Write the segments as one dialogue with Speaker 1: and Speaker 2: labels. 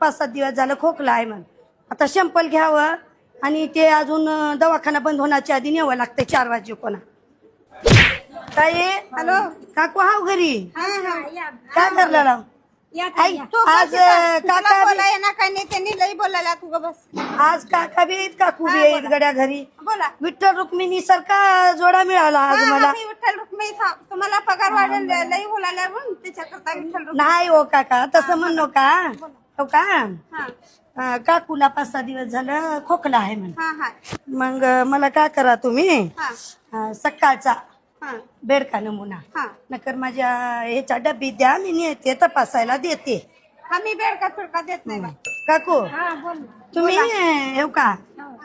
Speaker 1: 5-7 दिवस झालं खोकला आहे म्हण. आता शंपल घ्यावं आणि ते अजून दवाखाना बंद होण्याच्या आधी न्यावं लागतं 4 वाजे कोणा. काय हॅलो काकू हाव घरी काय करला आज काका
Speaker 2: बोलायला तू बस.
Speaker 1: आज काका बी आहेत काकू बी आहेत गड्या घरी.
Speaker 2: बोला.
Speaker 1: विठ्ठल रुक्मिणी सारखा जोडा मिळाला आज मला.
Speaker 2: विठ्ठल रुक्मिणी तुम्हाला पगार वाढेल लई बोलायला त्याच्याकरता विठ्ठल
Speaker 1: नाही हो काका तसं म्हणलो का हो का काकूला 5-6 दिवस झालं खोकला आहे म्हण. मग मला काय करा तुम्ही सकाळचा बेडका नमुना नकर माझ्या ह्याच्या डब्बी द्या मी नेते तपासायला देते.
Speaker 2: आम्ही बेडका फिरका देत नाही
Speaker 1: काकू तुम्ही येऊ का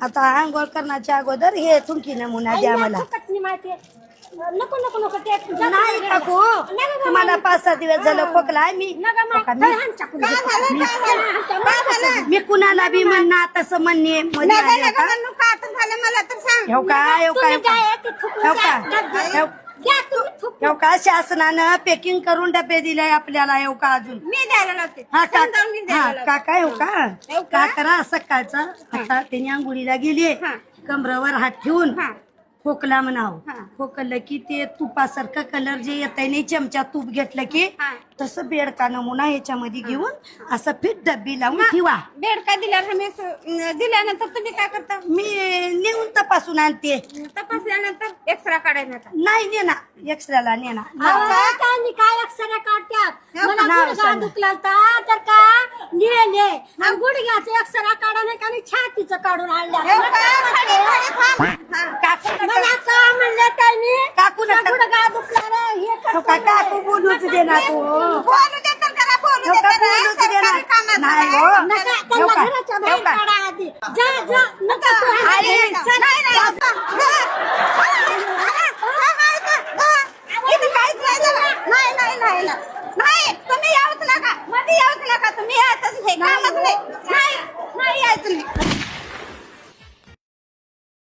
Speaker 1: आता आंघोळ करण्याच्या अगोदर हे थुंकी नमुना द्या मला.
Speaker 3: नको नको नको ते
Speaker 1: नाही काकू तुम्हाला 5-6 दिवस झालं खोकला आहे मी कुणाला बी म्हणणार तसं म्हणणे
Speaker 2: मला तर सांग.
Speaker 1: हो का शासनानं पॅकिंग करून डबे दिले आपल्याला येऊ का अजून
Speaker 2: मी द्यायला लावते.
Speaker 1: हा काका येऊ का का करा सकाळचा आता त्याने आंघोळीला गेली कमरावर हात ठेवून खोकला म्हणाव. खोकलं की ते तुपासारखं कलर जे येत नाही चमचा तूप घेतलं की तसं बेडका नमुना ह्याच्यामध्ये घेऊन असं फिट डब्बी लावून ठेवा.
Speaker 2: बेडका दिल्यानंतर तुम्ही काय करता?
Speaker 1: मी नेऊन तपासून आणते.
Speaker 2: तपासल्यानंतर एक्सरा काढायचा
Speaker 1: नाही नेना एक्सराला नेना
Speaker 3: काय अक्षर काढत्यात मला गुडघा दुखला तर का नेले आणि गुडघ्याचं अक्षर काढा नाही का छातीचं काढून आणलं मला का म्हणलं त्यांनी
Speaker 1: काकू
Speaker 3: गुडघा दुखला रे हे
Speaker 1: काकू बोलूच दे ना तू
Speaker 2: बोलू दे तर त्याला बोलू दे तर.
Speaker 1: बोलूच दे ना नाही हो
Speaker 3: नका त्यांना घराच्या बाहेर काढा आधी. जा जा नका तू
Speaker 2: नाही तुम्ही यावच नका मध्ये यावच नका तुम्ही यायचंच नाही. नाही यायचं नाही.